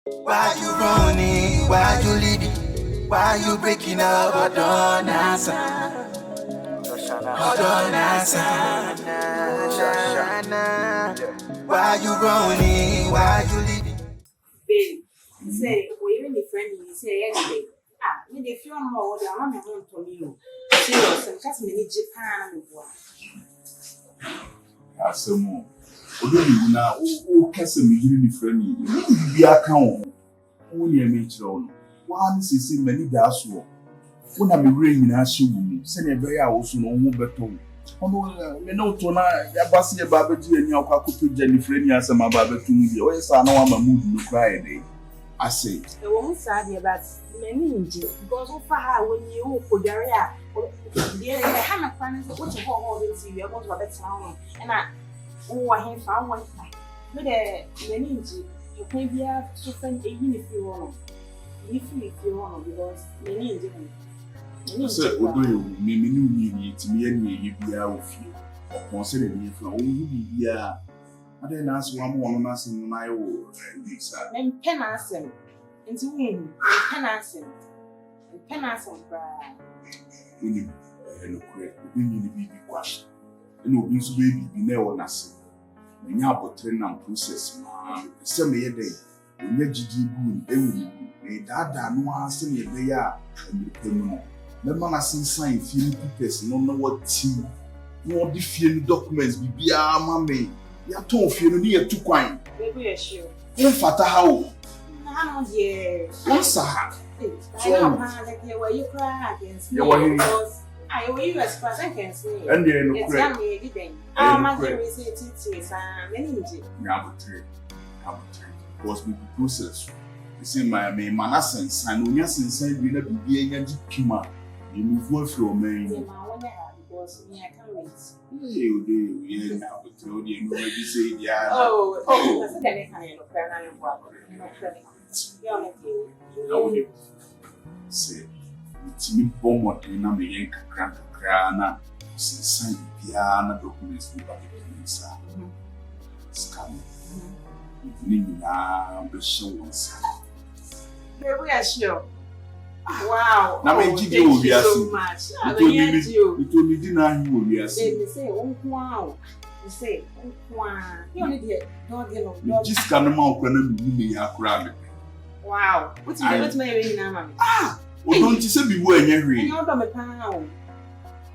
Why you running? Why you leaving? Why you breaking up? Hold on, answer. Hold on, answer. Why you running? Why you leaving? Babe, say, we even the friend you say yesterday. Me the few more the mama won't to you. Serious, and just many Japan and boy. Asemo. Odo na o kese me yiri ni friend yi. Bi aka wo. Wo ni eme kire wo no. Wa ni sisi mani da so. Wo na me wure nyina hye wo mu. Se na be ya wo so no wo beto. Ono me no to na ya base ya ba beji ani akwa kopeja ni friend yi asema ba beto mu bi. O yesa na wa ma mood no cry dey. I say. E wo mu sa dey but many nje because so far when you go there there ha na plan so what you go the TV we are going to better now and I wa he fa one me the many nje you can be a so friend even if you want because many nje say odo you me ni ti me ani bia ofie o se le ni fun o hu bia ade na aso wa mo no na sin na ye wo ndisa men pen asem nti won pen asem bra uni no kure uni ni bibi kwa eno obi nso be bibi na e wo na se nya abotre na process ma se me ye dey onya gigi bu ewu ni dada no ase ne be ya emepemu no me ma na sign fie papers no no what team no the fie documents bibia ma me ya to fie no ne tu kwan baby you sure e fata ha o na no ye once ha I don't have like you where you cry against me because I will you as far as I can see and there no credit it's me again my dear say it many nje ya abotre because we process you see my man sense and onya sense bi na bibia nya jikima you move from me because me I can't wait. You do, yeah, now, but you know, maybe say, yeah. Oh, that's the kind of plan I am working. No, say, it's me bomb in a million crana, since piano documents with a scan. Nina, the show was. We are sure. Wow. Now, thank you so much. You told me dinner, you will be say, wow. You say, wow. You only did not get no. Just can't amount when you are crabbing. Wow. What's my ring now, mammy? Well, don't you say be wearing every? And you're on a pound.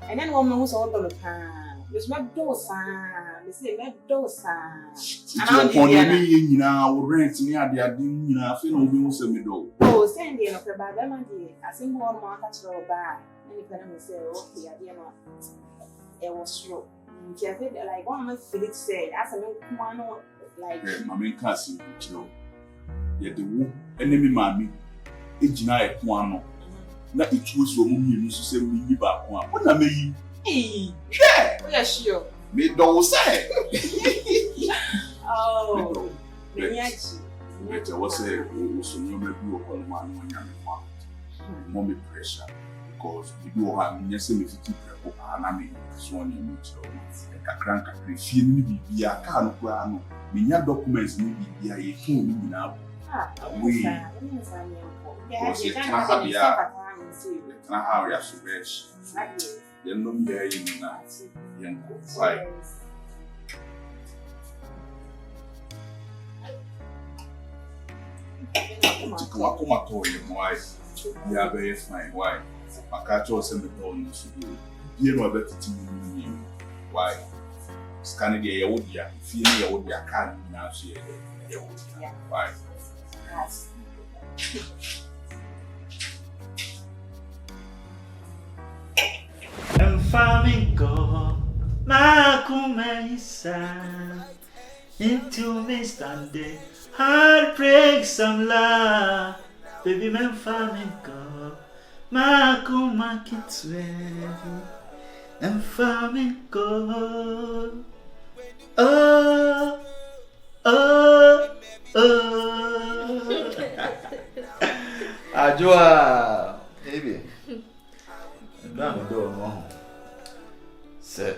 And then one was on a pound. There's my dosa. They say, my dosa. And I'm now rent me at the adin, you know, feel no send me do. Oh, send you up about them, dear. I think one more natural bad. And you can say, okay, I didn't know. It was true. Like one of Felix said, as a one like my main cousin, yet the woo enemy mammy. It's not a one. Not it was so moving to say me back one. What I mean? Hey, yeah, sure. Me don't say. Oh, But I was a so you may do upon one mommy pressure because we do have necessarily 50 people and I mean, so on your a crank a feeling be a can of ground. Many documents may be a phone now. We because you can't have your subversion. You know, there you know, young boy. Come at all, your wife. You are very fine. Why? I catch all some of the you know better to me. Why? Scanning the Yawodia, feeling Yawodia can't now see it. Why? Flamingo, Macumaisa, into me standing, heartbreak some love, baby man flamingo, Macuma Kitswe, and flamingo, oh, oh, oh. Ajua, baby. I'm doing wrong. Say,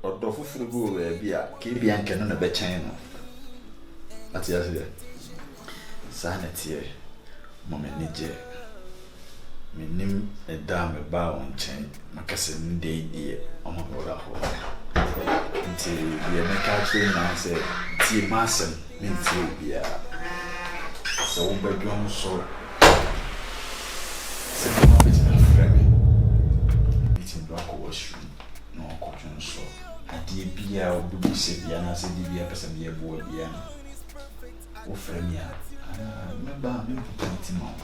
or do for go be a keep Bianca on a bed channel. That's yes. Sanity, Momenije. Minim a dame bow on chain, Macassin day dear, on my brother. Until we are not catching and say, Tea Mason, until we are so bedroom so. Meeting black washroom, no cotton so. A dear beer or booby said, Yana said, Divia Casamia boy, Biana. O Fremia. Remember, me plenty more.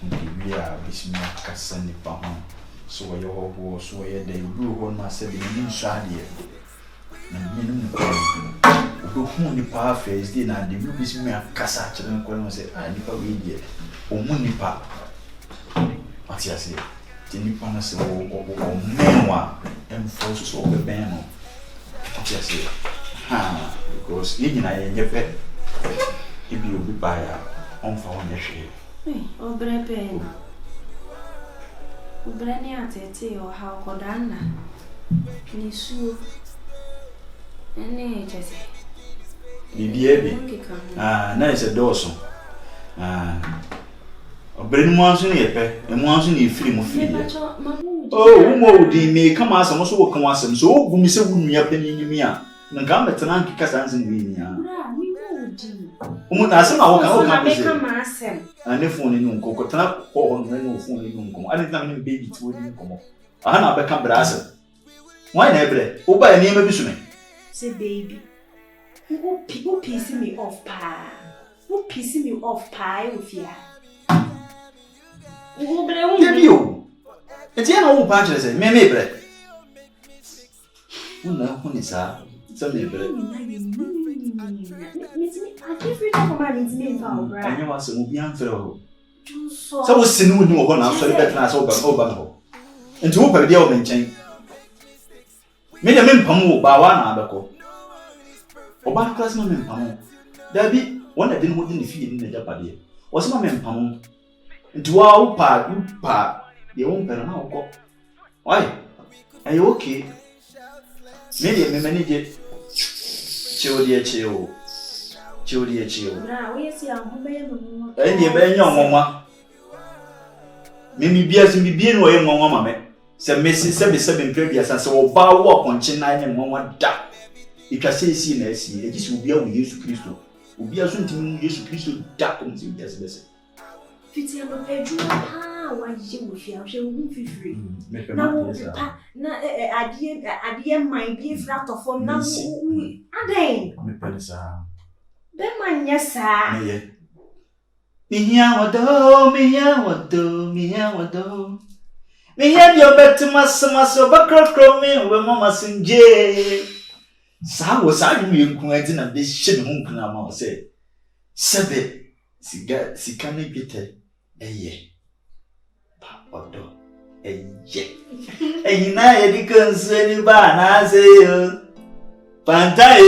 And we are Bishop Cassani Pahon. So your whole so a day blue one myself in a new shady. And minimum who the power face did not the blue Bishop Cassach and Colonel said, I never read yet. O Munipa. What you say? The Nippon or memoir and forces over the banner. What you say? Ha, because in I ain't your pet. If you be by on for one issue. Oh, Brepe. Brania Tete or how Codana. Nisu. And just The baby. Nice a dorsal. Bring once in a pet, and once in a film of fear. Oh, more they may come as almost walk on us, and so we say, wouldn't you have been in me? And come at an anki Cassans in Vinia. I said, I will come myself. And if only no coconut or no phone in Uncle. I didn't know baby to win come. I have become brass. Why never? Oh, by a name of Bishop. Say, baby. Who pissing me off pie? Who pissing me off pie with ya? You. It's an old punches, maybe bread. Who know who is that? Some bread. I can't read up about his name, I know what's a movie unfair. So was sin who knew one after the better as over. And to open the old chain. Made a men pamu by one abaco. Or by classman men pamu. There be one that didn't wouldn't feed in the Japadi. Was my men pamu. And to our part, you part, the own parent. Why? Are you okay? Maybe a manage chill, dear chill. Now, we see our home. And you bang your mamma. Maybe beers and be being away, mamma. Said Mrs. 77 previous and so bow walk on chin 9 and 1 duck. If I say, see, this will be able to use Christo. Will be a soon to use Christo duck and see just listen. Fitting a bedroom, why you will be free. Now, I dear my dear flat of form now. Ade. Beman, yes, sir. Meow, me have your bed to Massa Bucker Cromie when Mamma St. J. So was I you quite in this ship home can I say. Sabe, si can't get it. Ye. Papa, ye. And you know, you can say, I say, Pantai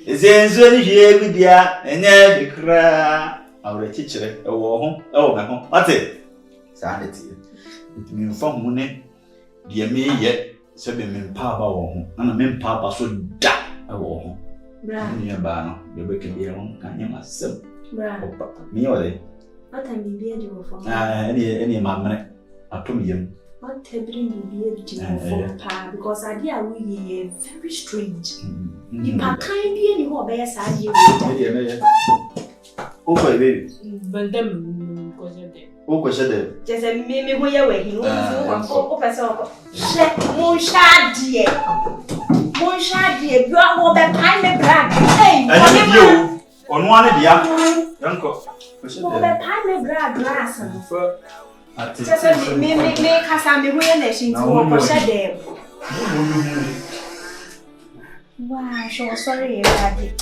is in here with ya, and every cry. Our teacher, a war home, my home. What's it? Sanity. It means from money. Dear me, yet, 7 men papa or home, and a men papa so da a war home. Near Barno, the wicked dear one, can you myself? Me or they? What time be beard you for? Any mamma, I told him. What bring me beard for pa? Because I dear we very strange. If I can't be any more bears, I hear. Oh, baby. But them, because you're there. Oh, because you're just a meme who you're waiting. Monshadi, you are all the time brand. Hey, you on one of the uncle. All the time grass. Just a meme Cassandra nation to walk them. Wow, so sorry, Daddy.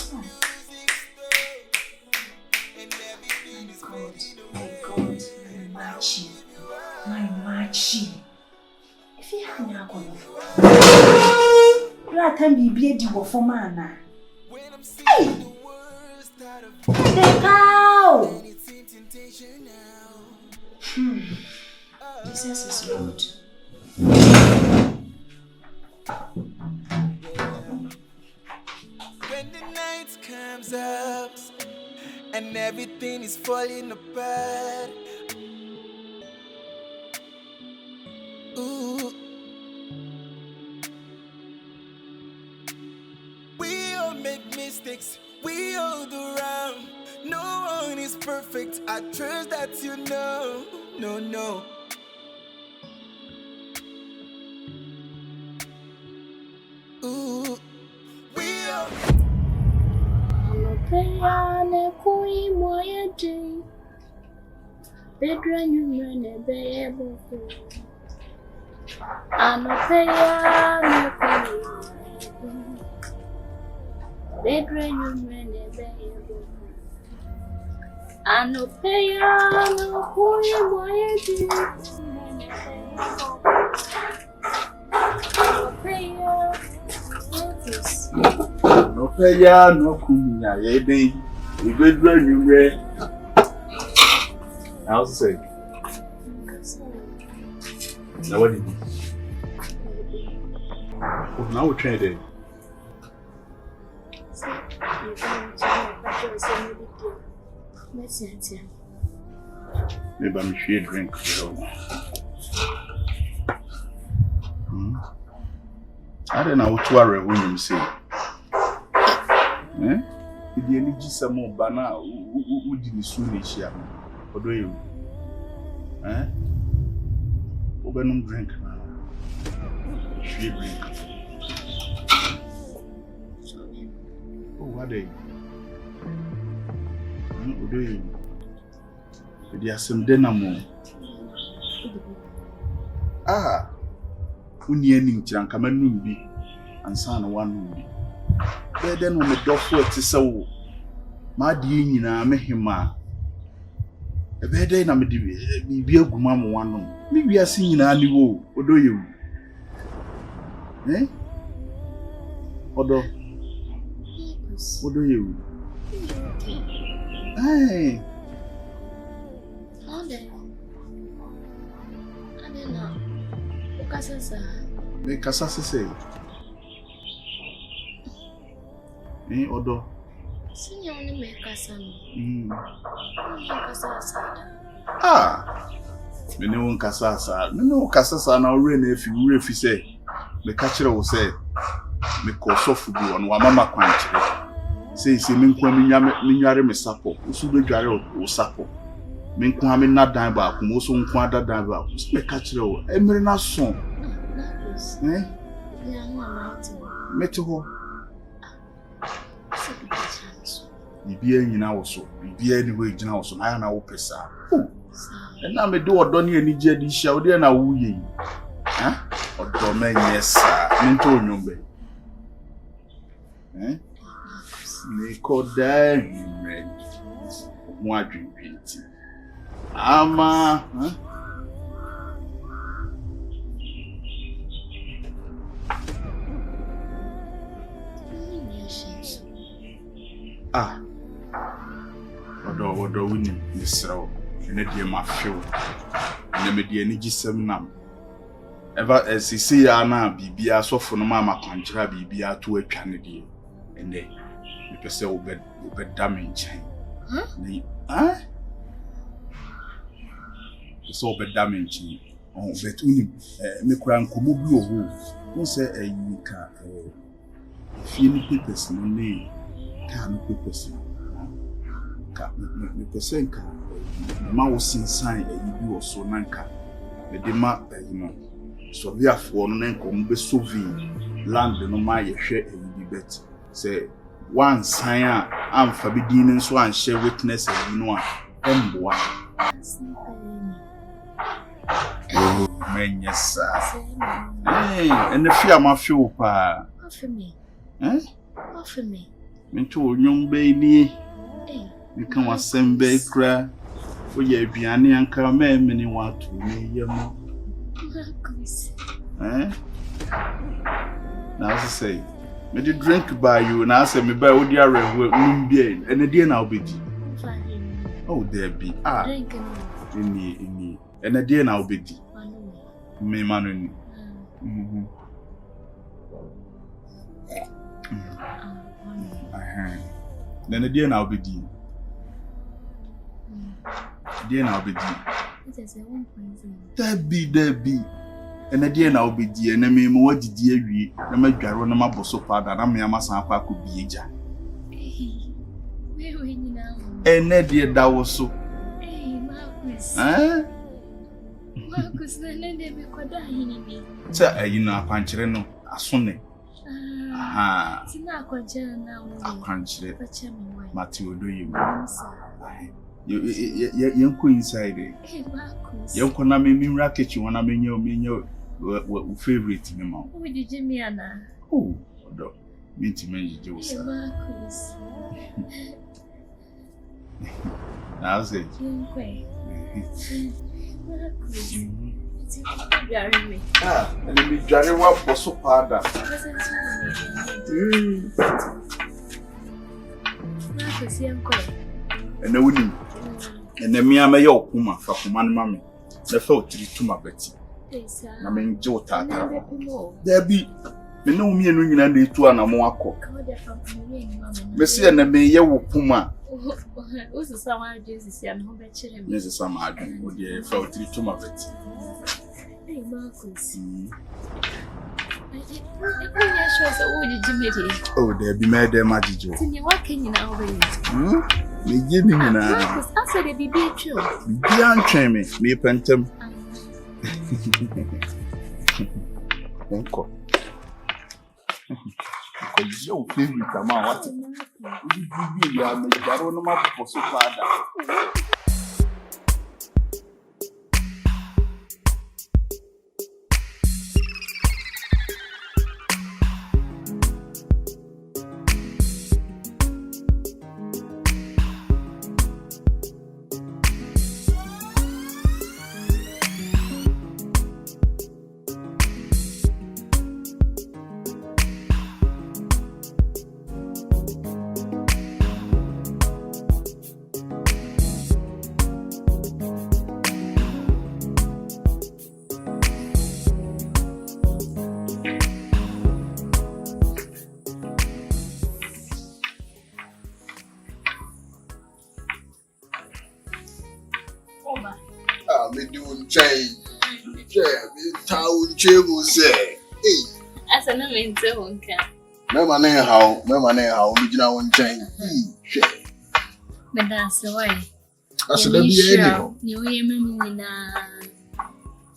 My God, my machi. If you have now gone, you can be beard you for mana. Hey, the cow. Jesus is good. When the night comes up and everything is falling apart. Ooh. We all make mistakes, we all do wrong. No one is perfect, I trust that you know. No. Ooh. We all Payane kui moye day. Bedra nyumene beye boko. Ano payane kui moye day. Bedra nyumene beye boko. Ano payane kui moye day. Ano payane. No paya no kunya ye dey. We bedra nyumre. I'll say. Now what did you? Oh, now we're trying to. Maybe I'm sure drink. I don't know what worry when you say. Eh? If you need some more banana, who didn't soon this year? What do you? Eh? Open drink now. She drink. Oh, what day? What do you? There's some dinner more. Ah, uni any chunk, come and be, and son one be. Then on the dog for it so. My dear, I met him. A bad day, I'm a be a good mamma one. Maybe I sing in any woe. What do you? Eh? What do you? Hey. I don't know. Make us say. Eh, Odo. Senior only make us Ah. Me no kasasa. Me no kasasa na ore na efi say. Me catch will say. Me ko sofu bi on wa mama kwanchire. Say me nkwa me nware me sapo. Usu be dware o sapo. Me nkwa me na dan ba ko mo so nkwa da dan ba. Me catch will. Emre na so. Eh? Me to ho. Bibia nyina wo so. Bibia ni we gyina wo so. Na ya na wo pesa. And now me do odoni ani je di hia wo de na wo yi. Ha? Odo me nyesa. Minto onyombe. Eh? Me ko da me. Mo adwin pinti. Ama, huh? Ah. Odo wini misrawo. Ene die ma few. Ene me die ni gisem nam. Eva esisi ya na bibia sofo no ma makwankyira bibia to atwa ne die. Ene me pese obed damage. Ni so obed damage. On bet uni me kura nkomo bi owo. Won say ayika fie ni papers no ne ka no papers. Ka me pese nka ma wo sinsan ayi bi wo so nanka me de ma so therefore no nko mbe sovi land no ma ye hwe ayi bi bet say one sign amfa bi din nso an share witness ayi no a emboa menyesa and the fear ma feel pa offer me minto onyom be ni nka wasembe kra wo ye aduane anka ma emini watu ni yemo now as I say me dey drink by you na say me buy odi areho mbie and dey na obedi oh there be ini and dey na obedi me manu ni then dey na obedi Dear now be It is a 1.0. there be. And a dear now be dear, and I mean, what did dear we? I make your own map so far that I may must have could be a jar. Where are you now? And that dear that was so. Hey, Marcus. Eh? Marcus, then they be quite dying. Sir, you know, a puncher no, a sonnet. Ah, it's not quite now. a puncher. But Matthew, do you? You go inside. Hey, Marcus. You can make me racket you when I mean your favorite in the mouth. Who did you mean, Anna? Oh, me to mention Hey, Joseph. Marcus. How's it? Marcus. It's me. Ah, and then be driving up for so hard. Marcus, you're quite. And the winning. And then me, I may your kuma for command mammy. The felt to my Betty. I mean, Joe Tata. There be. Me know me and ring and they two and a more cock. Messi and the mayor Puma. Who's the summer Jesus and who bet you? Mrs. Summer, would you felt to my Betty? Hey, Marcus. Oh, there be made a magic joke. What can you now be? Beginning now. Marcus, I said it be true. Beyond training, me pentum. Uncle. Because your favorite amount. You are the Baron for so far. Me doing change. Me town chable say. Hey. As an amazing one can. Me money how me jina won change. But that's the way. That's the be You hear me na.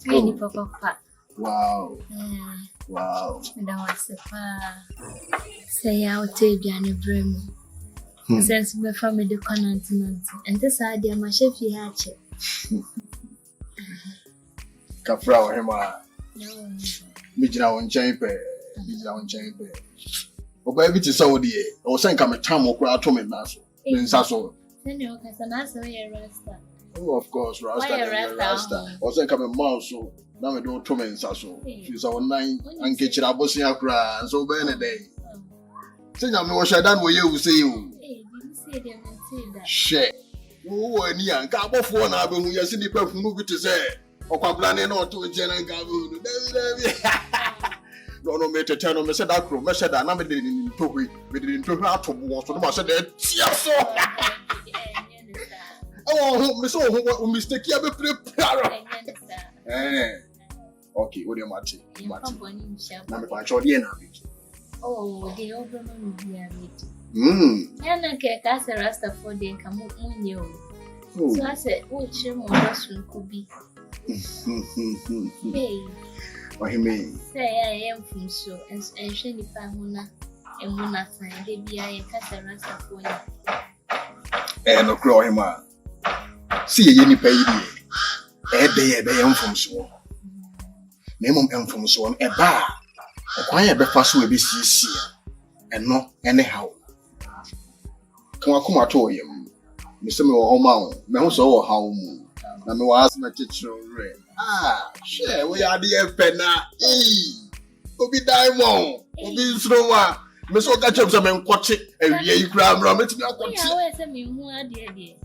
Really papa. Wow. Wow. Me da wase pa. Say out to Johnny Brim. Since my family the continent and this idea my chef he hatch. Kafra wa hema. No. Me jina won change pe. Oba bi ti so de e. O sen ka me tam okura to me na so. Me nsa so. Then you can say so you rasta. Oh, of course, Rasta. O sen ka me mouse so. Na me do to me nsa so. Fi so nine an ke chira bosia akura so be ne dey. Senya me wo shedan wo ye u say you. Eh, did say them and say that. Shit. Wo ani an ka abofo na be hu ye se nipa funu bi te say. Okwabla ne na oto je na ga hu. No me tete no me say that crow me say that na me dey ni tohwe me dey ni tohwe atobo so no ma say that tia so. Oh, me so who mistake ya be prepare. Okay, what do you matter? Na me kwa chodi na be. Oh, the over no be a ya na ke ka se rasta for den ka mo nye o. So I said, "Oh, chimo rasu kubi." Hey. What he mean? Say I am from so and she ni pa huna e muna san de bia ye ka se rasta for ni. No crow him a. See ye ni pa yi di. Be ye from so. Na mum em from so e ba. Okwan ye be fa so e be siesie. Eno anyhow. Kan akoma to yem. Me se me wo homa o. Me ho so wo hawo mu. Na me was na chichiro re. Share we are the pena. Obi diamond. Obi nsrowa. Me so ka chem se me nkwoche awie yi kura amra metimi akwoche. Ya we se me hu ade.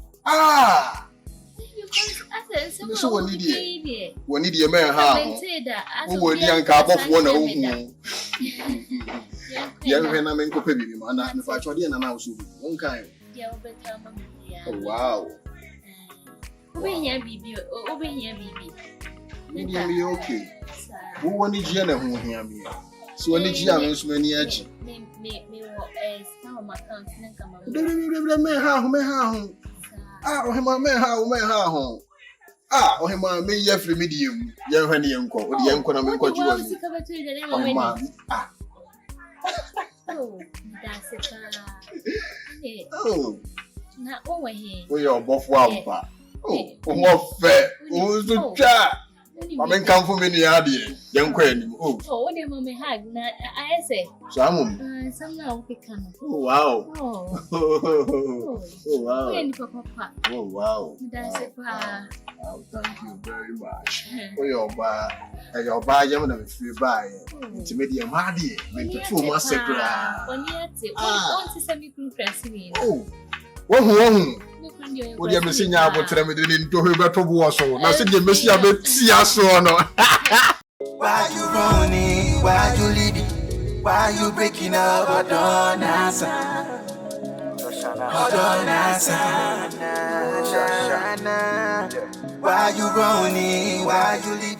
Me so woni die. Woni die me ha. Wo woni anka abofo na wo hu. Ya me na me nkope bi mi na me fa chode na na wo so. Won kan. Ya wo beta ma. Wow. Over here, baby. Over here, baby. Me okay. Who want to hear them who hear me? So when the GM is many edge. Me how my account and come on. Oh, him, ah, oh, him, me, ye free medium, young honey, uncle, or the young Conam, what you want. Ah, Oh, that's it. oh, Not over here. we are both wampa. Oh, what fair? Who's the chat? I mean, come for me, the young queen. Oh, what do you want me hug? I say, some now we can. oh, wow. Oh, Oh, wow. Papa. Oh, wow. That's it. Oh, thank you very much. Oh, your bar, I'm going to free by it. To make your money, make the 2 months. Oh, one. What you missing out what I'm doing to her better was so. Now, since you miss your bit, see us so no. Why you running? Why you leaving? Why you breaking up? I don't answer. I don't answer. Why you running? Why you leaving?